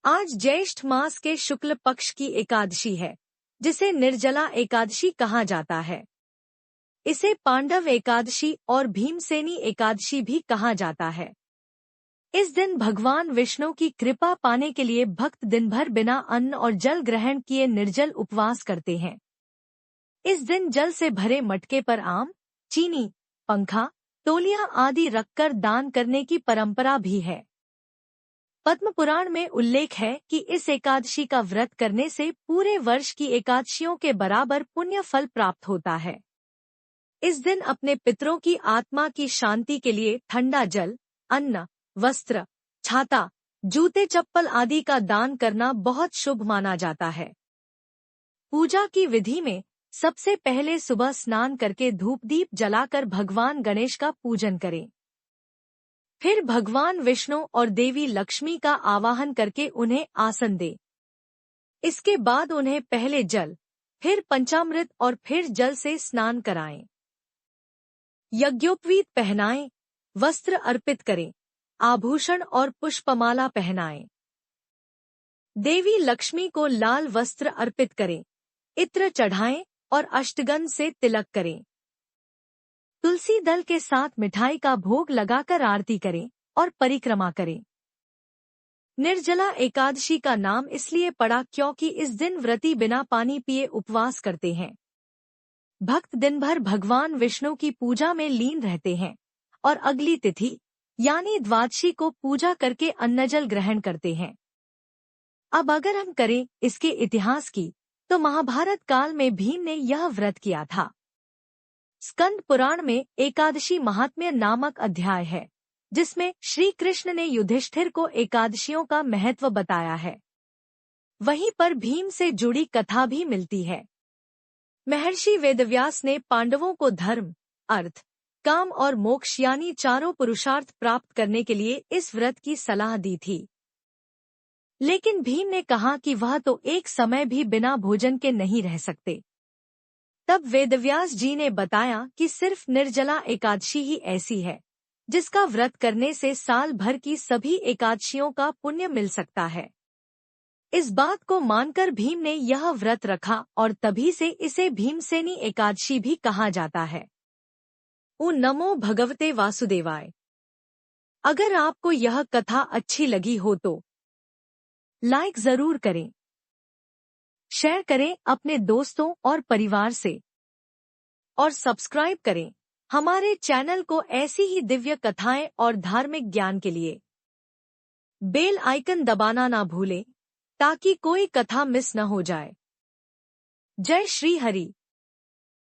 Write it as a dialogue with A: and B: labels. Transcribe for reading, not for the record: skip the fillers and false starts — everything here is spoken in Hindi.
A: आज ज्येष्ठ मास के शुक्ल पक्ष की एकादशी है, जिसे निर्जला एकादशी कहा जाता है। इसे पांडव एकादशी और भीमसेनी एकादशी भी कहा जाता है। इस दिन भगवान विष्णु की कृपा पाने के लिए भक्त दिन भर बिना अन्न और जल ग्रहण किए निर्जल उपवास करते हैं। इस दिन जल से भरे मटके पर आम, चीनी, पंखा, तौलिया आदि रखकर दान करने की परंपरा भी है। पद्म पुराण में उल्लेख है कि इस एकादशी का व्रत करने से पूरे वर्ष की एकादशियों के बराबर पुण्य फल प्राप्त होता है। इस दिन अपने पितरों की आत्मा की शांति के लिए ठंडा जल, अन्न, वस्त्र, छाता, जूते चप्पल आदि का दान करना बहुत शुभ माना जाता है। पूजा की विधि में सबसे पहले सुबह स्नान करके धूप दीप जलाकर भगवान गणेश का पूजन करें। फिर भगवान विष्णु और देवी लक्ष्मी का आवाहन करके उन्हें आसन दें। इसके बाद उन्हें पहले जल, फिर पंचामृत और फिर जल से स्नान कराएं। यज्ञोपवीत पहनाएं, वस्त्र अर्पित करें, आभूषण और पुष्पमाला पहनाएं। देवी लक्ष्मी को लाल वस्त्र अर्पित करें, इत्र चढ़ाएं और अष्टगंध से तिलक करें। तुलसी दल के साथ मिठाई का भोग लगाकर आरती करें और परिक्रमा करें। निर्जला एकादशी का नाम इसलिए पड़ा क्योंकि इस दिन व्रती बिना पानी पिए उपवास करते हैं। भक्त दिन भर भगवान विष्णु की पूजा में लीन रहते हैं और अगली तिथि यानी द्वादशी को पूजा करके अन्नजल ग्रहण करते हैं। अब अगर हम करें इसके इतिहास की, तो महाभारत काल में भीम ने यह व्रत किया था। स्कंद पुराण में एकादशी महात्म्य नामक अध्याय है, जिसमें श्री कृष्ण ने युधिष्ठिर को एकादशियों का महत्व बताया है। वहीं पर भीम से जुड़ी कथा भी मिलती है। महर्षि वेदव्यास ने पांडवों को धर्म, अर्थ, काम और मोक्ष यानी चारों पुरुषार्थ प्राप्त करने के लिए इस व्रत की सलाह दी थी। लेकिन भीम ने कहा कि वह तो एक समय भी बिना भोजन के नहीं रह सकते। तब वेदव्यास जी ने बताया कि सिर्फ निर्जला एकादशी ही ऐसी है जिसका व्रत करने से साल भर की सभी एकादशियों का पुण्य मिल सकता है। इस बात को मानकर भीम ने यह व्रत रखा और तभी से इसे भीमसेनी एकादशी भी कहा जाता है। ओ नमो भगवते वासुदेवाय। अगर आपको यह कथा अच्छी लगी हो तो लाइक जरूर करें, शेयर करें अपने दोस्तों और परिवार से, और सब्सक्राइब करें हमारे चैनल को ऐसी ही दिव्य कथाएं और धार्मिक ज्ञान के लिए। बेल आइकन दबाना ना भूलें ताकि कोई कथा मिस न हो जाए। जय श्री हरि।